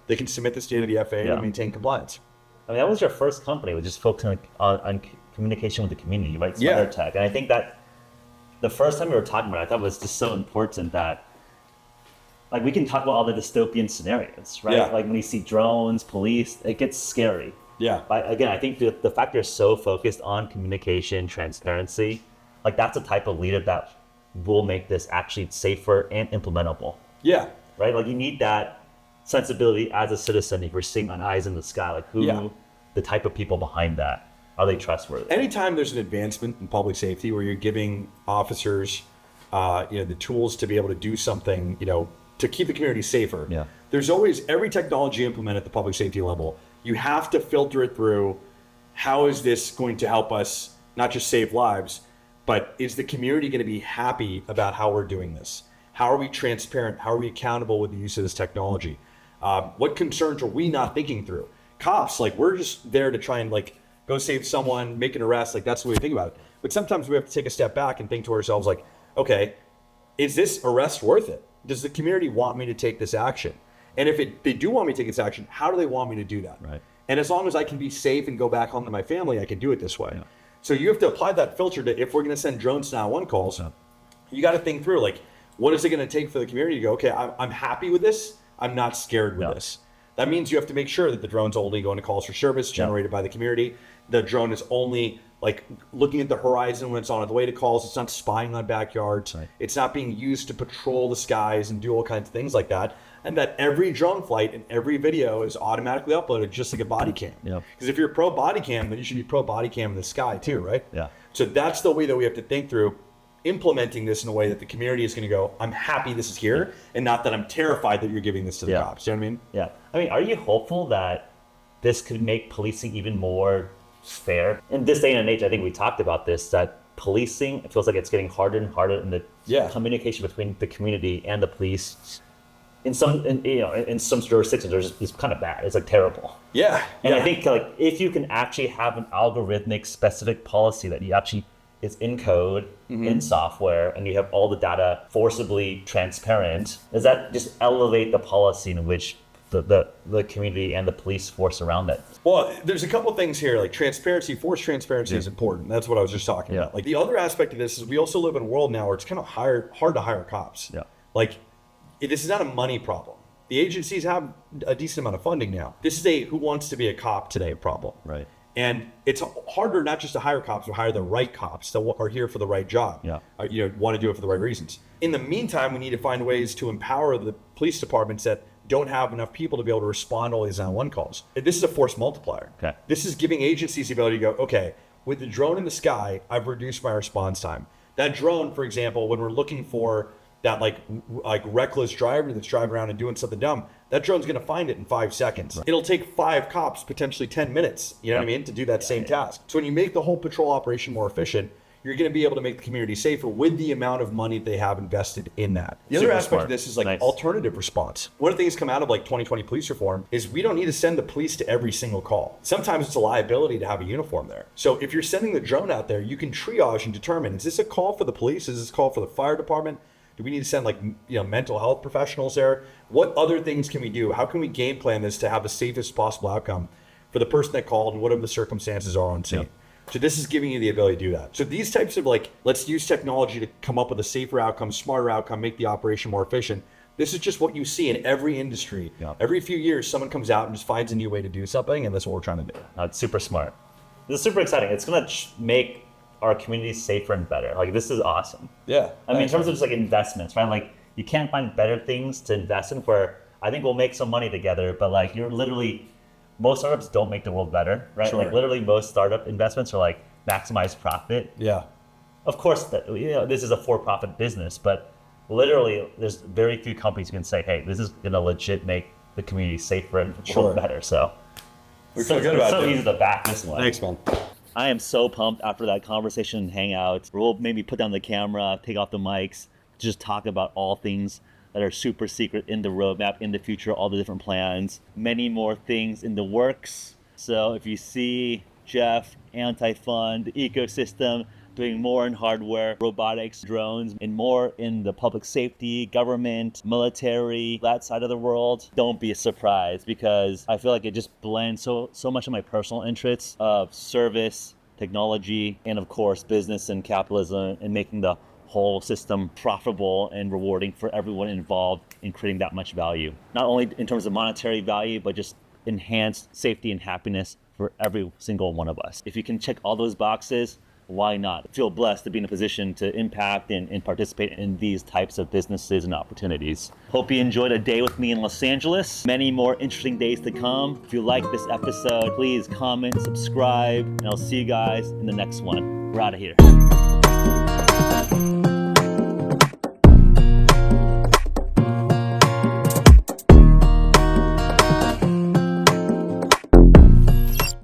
they can submit this data to the FAA and maintain compliance. I mean, that was your first company with just focusing on communication with the community, right? Smarter tech. And I think that the first time we were talking about it, I thought it was just so important that like we can talk about all the dystopian scenarios, right? Like when you see drones, police, it gets scary. But again, I think the fact you're so focused on communication, transparency, like that's the type of leader that will make this actually safer and implementable. Right? Like you need that sensibility as a citizen if you're seeing on eyes in the sky, like who, the type of people behind that, are they trustworthy? Anytime there's an advancement in public safety where you're giving officers, the tools to be able to do something, to keep the community safer. There's always, every technology implemented at the public safety level, you have to filter it through, how is this going to help us not just save lives, but is the community going to be happy about how we're doing this? How are we transparent? How are we accountable with the use of this technology? What concerns are we not thinking through? Cops, like we're just there to try and like go save someone, make an arrest, like that's the way we think about it. But sometimes we have to take a step back and think to ourselves like, okay, is this arrest worth it? Does the community want me to take this action? And if they do want me to take this action, how do they want me to do that? And as long as I can be safe and go back home to my family, I can do it this way. So you have to apply that filter to, if we're going to send drones to 911 calls, you got to think through like, what is it going to take for the community to go, okay, I'm happy with this. I'm not scared with this. That means you have to make sure that the drone's only going to calls for service generated by the community. The drone is only like looking at the horizon when it's on the way to calls. It's not spying on backyards. It's not being used to patrol the skies and do all kinds of things like that. And that every drone flight and every video is automatically uploaded just like a body cam. Because if you're pro body cam, then you should be pro body cam in the sky too, right? So that's the way that we have to think through implementing this in a way that the community is going to go, I'm happy this is here, and not that I'm terrified that you're giving this to the cops. You know what I mean? I mean, are you hopeful that this could make policing even more fair? In this day and age, I think we talked about this, that policing, it feels like it's getting harder and harder in the communication between the community and the police. In some jurisdictions, it's kind of bad. It's like terrible. And I think like if you can actually have an algorithmic specific policy that you actually is in code, in software, and you have all the data forcibly transparent, does that just elevate the policy in which the community and the police force around it? Well, there's a couple things here, like transparency. Forced transparency is important. That's what I was just talking about. Like the other aspect of this is we also live in a world now where it's kind of hard to hire cops. Yeah. Like this is not a money problem. The agencies have a decent amount of funding now. This is a who wants to be a cop today problem. Right. And it's harder not just to hire cops, but hire the right cops that are here for the right job. Yeah. Want to do it for the right reasons. In the meantime, we need to find ways to empower the police departments that don't have enough people to be able to respond to all these 911 calls. This is a force multiplier. Okay. This is giving agencies the ability to go, okay, with the drone in the sky, I've reduced my response time. That drone, for example, when we're looking for that like reckless driver that's driving around and doing something dumb, that drone's going to find it in 5 seconds. Right. It'll take 5 cops, potentially 10 minutes, you know what I mean, to do that same task. So when you make the whole patrol operation more efficient, you're going to be able to make the community safer with the amount of money they have invested in that. The other aspect of this is like alternative response. One of the things come out of like 2020 police reform is we don't need to send the police to every single call. Sometimes it's a liability to have a uniform there. So if you're sending the drone out there, you can triage and determine, is this a call for the police? Is this a call for the fire department? Do we need to send like mental health professionals there? What other things can we do? How can we game plan this to have the safest possible outcome for the person that called and whatever the circumstances are on scene? Yep. So this is giving you the ability to do that. So these types of like, let's use technology to come up with a safer outcome, smarter outcome, make the operation more efficient. This is just what you see in every industry. Yep. Every few years, someone comes out and just finds a new way to do something, and that's what we're trying to do. It's super smart. This is super exciting. It's gonna make our community safer and better. Like this is awesome. Yeah. I mean, in terms of just like investments, right? Like you can't find better things to invest in where I think we'll make some money together, but like you're literally, most startups don't make the world better, right? Sure. Like literally most startup investments are like maximize profit. Yeah. Of course, this is a for-profit business, but literally there's very few companies who can say, hey, this is gonna legit make the community safer and world better. So we feel good about it. It's so easy to back this one. Thanks, man. I am so pumped after that conversation and hangout. Rahul made me put down the camera, take off the mics, just talk about all things that are super secret in the roadmap, in the future, all the different plans, many more things in the works. So if you see Jeff, Anti-Fund, the ecosystem, doing more in hardware, robotics, drones, and more in the public safety, government, military, that side of the world, don't be surprised because I feel like it just blends so much of my personal interests of service, technology, and of course, business and capitalism and making the whole system profitable and rewarding for everyone involved in creating that much value. Not only in terms of monetary value, but just enhanced safety and happiness for every single one of us. If you can check all those boxes, why not? I feel blessed to be in a position to impact and participate in these types of businesses and opportunities. Hope you enjoyed a day with me in Los Angeles. Many more interesting days to come. If you like this episode, please comment, subscribe, and I'll see you guys in the next one. We're out of here.